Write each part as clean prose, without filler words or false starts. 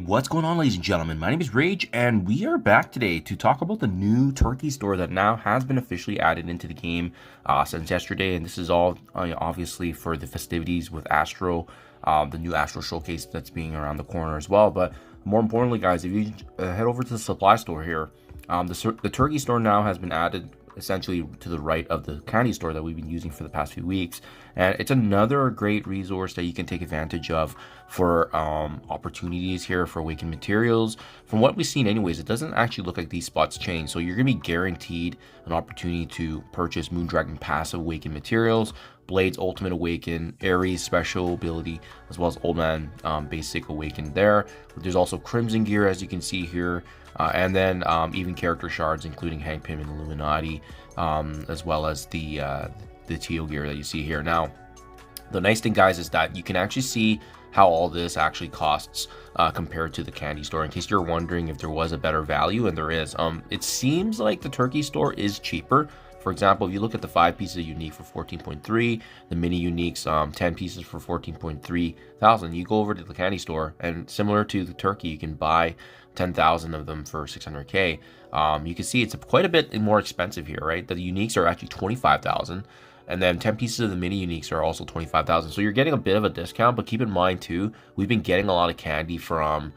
What's going on, ladies and gentlemen? My name is Rayge, and we are back today to talk about the new turkey store that now has been officially added into the game since yesterday. And this is all obviously for the festivities with Astro, the new Astro showcase that's being around the corner as well. But more importantly, guys, if you head over to the supply store here, the turkey store now has been added essentially to the right of the candy store that we've been using for the past few weeks, and it's another great resource that you can take advantage of for opportunities here for awakened materials. From what we've seen anyways, it doesn't actually look like these spots change, so you're gonna be guaranteed an opportunity to purchase Moondragon passive awakened materials, Blade's ultimate awaken, Ares special ability, as well as Old Man basic awaken there. There's also Crimson gear, as you can see here, and then even character shards, including Hang Pim and Illuminati, as well as the teal gear that you see here. Now, the nice thing, guys, is that you can actually see how all this actually costs compared to the candy store, in case you're wondering if there was a better value, and there is. It seems like the turkey store is cheaper. For example, if you look at the 5 pieces of unique for 14.3, the mini uniques 10 pieces for 14.3 thousand, you go over to the candy store, and similar to the turkey, you can buy 10,000 of them for 600k. You can see it's quite a bit more expensive here, right? The uniques are actually 25,000, and then 10 pieces of the mini uniques are also 25,000. So you're getting a bit of a discount, but keep in mind too, we've been getting a lot of candy from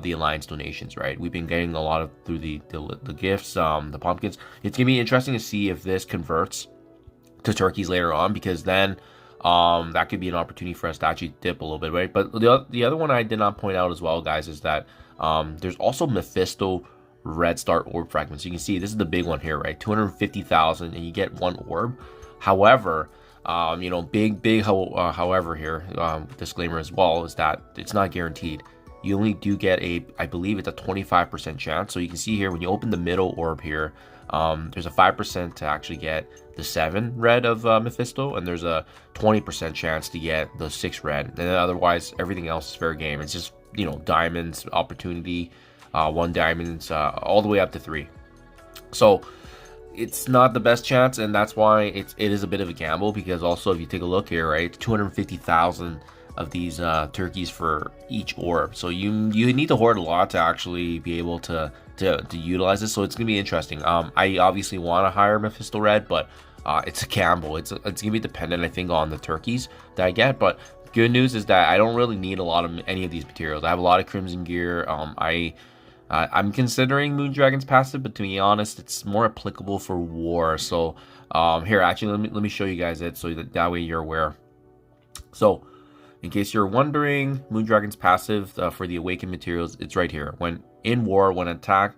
the Alliance donations, right? We've been getting a lot of through the gifts, the pumpkins. It's gonna be interesting to see if this converts to turkeys later on, because then that could be an opportunity for us to actually dip a little bit, right? But the other one I did not point out as well, guys, is that there's also Mephisto red star orb fragments. You can see this is the big one here, right? 250,000, and you get one orb. However, you know, however here, disclaimer as well, is that it's not guaranteed. You only do get I believe it's a 25% chance. So you can see here, when you open the middle orb here, there's a 5% to actually get the 7 red of Mephisto, and there's a 20% chance to get the 6 red. And then otherwise, everything else is fair game. It's just, you know, diamonds, opportunity, 1 diamonds, all the way up to 3. So it's not the best chance, and that's why it is a bit of a gamble, because also if you take a look here, right, 250,000 of these turkeys for each orb. So you need to hoard a lot to actually be able to utilize this. So it's gonna be interesting. I obviously want a higher Mephisto red, but it's a gamble. It's gonna be dependent, I think, on the turkeys that I get. But good news is that I don't really need a lot of any of these materials. I have a lot of Crimson gear. I'm considering Moondragon's passive, but to be honest, it's more applicable for war. So here, actually, let me show you guys it, so that way you're aware. So in case you're wondering, Moondragon's passive for the awakened materials, it's right here. When in war, when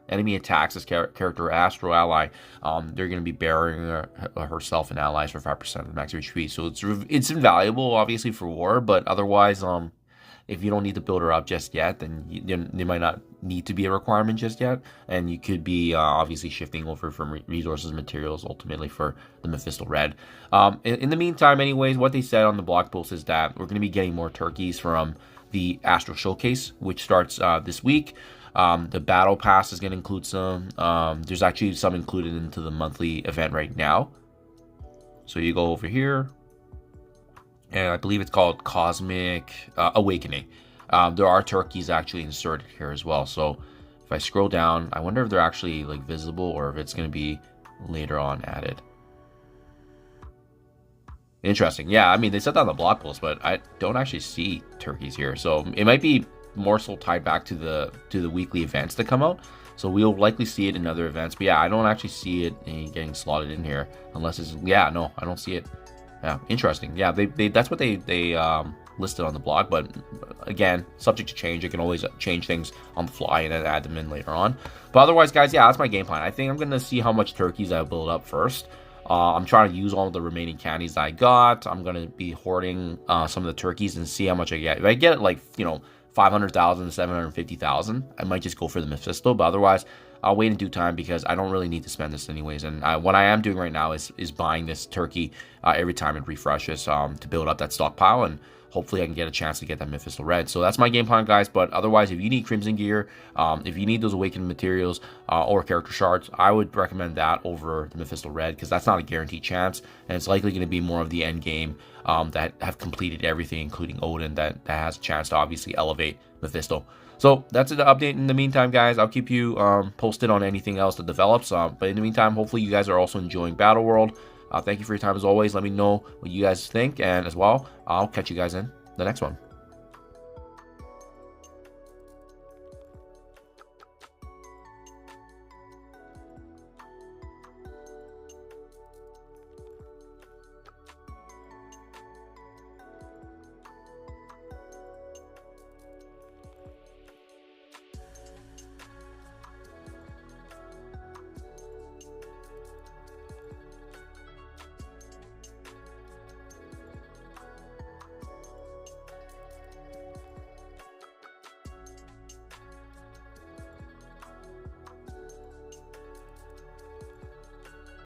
enemy attacks this character or Astro ally, they're going to be burying herself and allies for 5% of the max HP. So it's invaluable, obviously, for war, but otherwise, if you don't need to build her up just yet, then they might not need to be a requirement just yet, and you could be obviously shifting over from resources and materials ultimately for the Mephisto red. In the meantime, anyways, what they said on the blog post is that we're going to be getting more turkeys from the Astro Showcase, which starts this week. The Battle Pass is going to include some. There's actually some included into the monthly event right now. So you go over here, and I believe it's called Cosmic Awakening. There are turkeys actually inserted here as well. So if I scroll down, I wonder if they're actually like visible, or if it's going to be later on added. Interesting. Yeah, I mean, they said that on the blog post, but I don't actually see turkeys here. So it might be more so tied back to the weekly events that come out. So we'll likely see it in other events. But yeah, I don't actually see it getting slotted in here, unless it's, yeah, no, I don't see it. Yeah, interesting. Yeah, that's what they listed on the blog, but again, subject to change. You can always change things on the fly and then add them in later on. But otherwise, guys, yeah, that's my game plan. I think I'm gonna see how much turkeys I build up first. I'm trying to use all of the remaining candies that I got. I'm gonna be hoarding some of the turkeys and see how much I get. If I get like, you know, 500,000 to 750,000, I might just go for the Mephisto, but otherwise I'll wait in due time, because I don't really need to spend this anyways. And what I am doing right now is buying this turkey every time it refreshes to build up that stockpile, and hopefully I can get a chance to get that Mephisto red. So that's my game plan, guys. But otherwise, if you need Crimson gear, if you need those awakened materials or character shards, I would recommend that over the Mephisto red, because that's not a guaranteed chance, and it's likely going to be more of the end game that have completed everything, including Odin, that has a chance to obviously elevate Mephisto. So that's the update. In the meantime, guys, I'll keep you posted on anything else that develops. But in the meantime, hopefully you guys are also enjoying Battle World. Thank you for your time as always. Let me know what you guys think, and as well, I'll catch you guys in the next one.